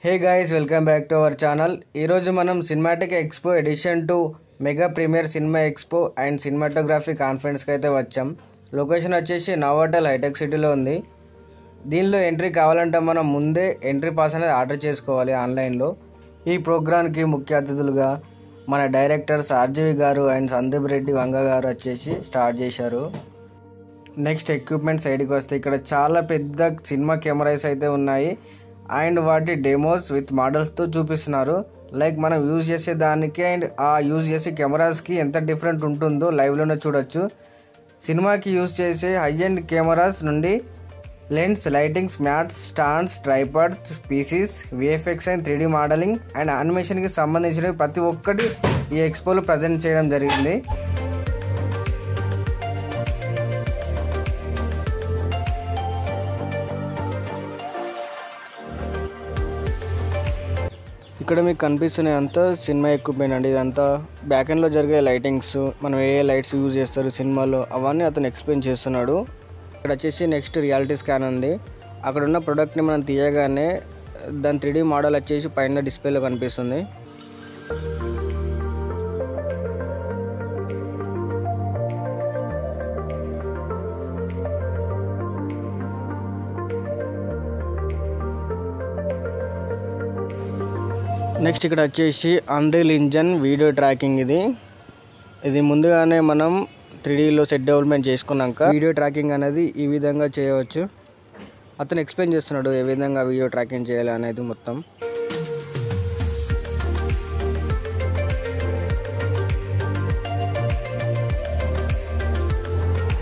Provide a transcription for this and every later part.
Hey guys, welcome back to our channel. ఈరోజు మనం cinematic expo edition 2 mega premiere cinema expo and cinematography కాన్ఫరెన్స్కి అయితే వచ్చాం. Location వచ్చేసి నవోటల్ హైటెక్ సిటీలో ఉంది. దీనిలో ఎంట్రీ కావాలంటే మనం ముందే ఎంట్రీ పాస్ అనేది ఆర్డర్ చేసుకోవాలి ఆన్లైన్లో. ఈ ప్రోగ్రామ్కి ముఖ్య అతిథులుగా మన డైరెక్టర్స్ ఆర్జీవి గారు అండ్ సందీప్ రెడ్డి వంగ గారు వచ్చేసి స్టార్ట్ చేశారు. నెక్స్ట్ ఎక్విప్మెంట్ సైడ్కి వస్తే ఇక్కడ చాలా పెద్ద సినిమా కెమెరాస్ అయితే ఉన్నాయి అండ్ వాటి డెమోస్ విత్ మోడల్స్తో చూపిస్తున్నారు. లైక్ మనం యూజ్ చేసే దానికి అండ్ ఆ యూజ్ చేసే కెమెరాస్కి ఎంత డిఫరెంట్ ఉంటుందో లైవ్లోనే చూడొచ్చు. సినిమాకి యూజ్ చేసే హై ఎండ్ కెమెరాస్ నుండి lens, lightings, mats, stands, tripods, PCs, VFX and 3D modelling and యానిమేషన్కి సంబంధించిన ప్రతి ఒక్కటి ఈ ఎక్స్పోలో ప్రజెంట్ చేయడం జరిగింది. ఇక్కడ మీకు కనిపిస్తున్న అంతా సినిమా ఎక్విప్మెంట్ అండి. ఇదంతా బ్యాక్ ఎండ్లో జరిగే లైటింగ్స్, మనం ఏ లైట్స్ యూజ్ చేస్తారు సినిమాలో అవన్నీ అతను ఎక్స్ప్లెయిన్ చేస్తున్నాడు. ఇక్కడ వచ్చేసి నెక్స్ట్ రియాలిటీ స్కాన్ ఉంది. అక్కడ ఉన్న ప్రోడక్ట్ని మనం తీయగానే దాని 3D మోడల్ వచ్చేసి పైన డిస్ప్లేలో కనిపిస్తుంది. నెక్స్ట్ ఇక్కడ వచ్చేసి అన్రీల్ ఇంజన్ వీడియో ట్రాకింగ్. ఇది ముందుగానే మనం 3Dలో సెట్ డెవలప్మెంట్ చేసుకున్నాక వీడియో ట్రాకింగ్ అనేది ఈ విధంగా చేయవచ్చు. అతను ఎక్స్ప్లెయిన్ చేస్తున్నాడు ఏ విధంగా వీడియో ట్రాకింగ్ చేయాలి అనేది మొత్తం.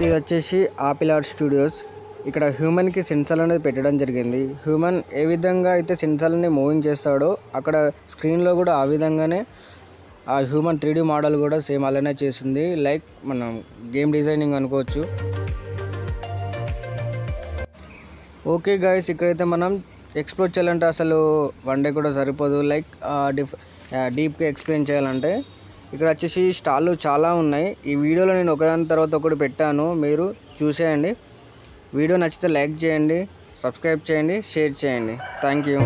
ఇది వచ్చేసి ఆపిల్ ఆర్ట్ స్టూడియోస్. ఇక్కడ హ్యూమన్కి సెన్సార్ అనేది పెట్టడం జరిగింది. హ్యూమన్ ఏ విధంగా అయితే సెన్సార్ని మూవింగ్ చేస్తాడో అక్కడ స్క్రీన్లో కూడా ఆ విధంగానే ఆ హ్యూమన్ 3D మోడల్ కూడా సేమ్ అలానే చేసింది. లైక్ మనం గేమ్ డిజైనింగ్ అనుకోవచ్చు. ఓకే గాయస్, ఇక్కడైతే మనం ఎక్స్ప్లోర్ చేయాలంటే అసలు వన్ డే కూడా సరిపోదు. లైక్ డీప్గా ఎక్స్ప్లెయిన్ చేయాలంటే ఇక్కడ వచ్చేసి స్టాళ్ళు చాలా ఉన్నాయి. ఈ వీడియోలో నేను ఒకదాని తర్వాత ఒకటి పెట్టాను, మీరు చూసేయండి. వీడియో నచ్చితే లైక్ చేయండి, సబ్స్క్రైబ్ చేయండి, షేర్ చేయండి. Thank you.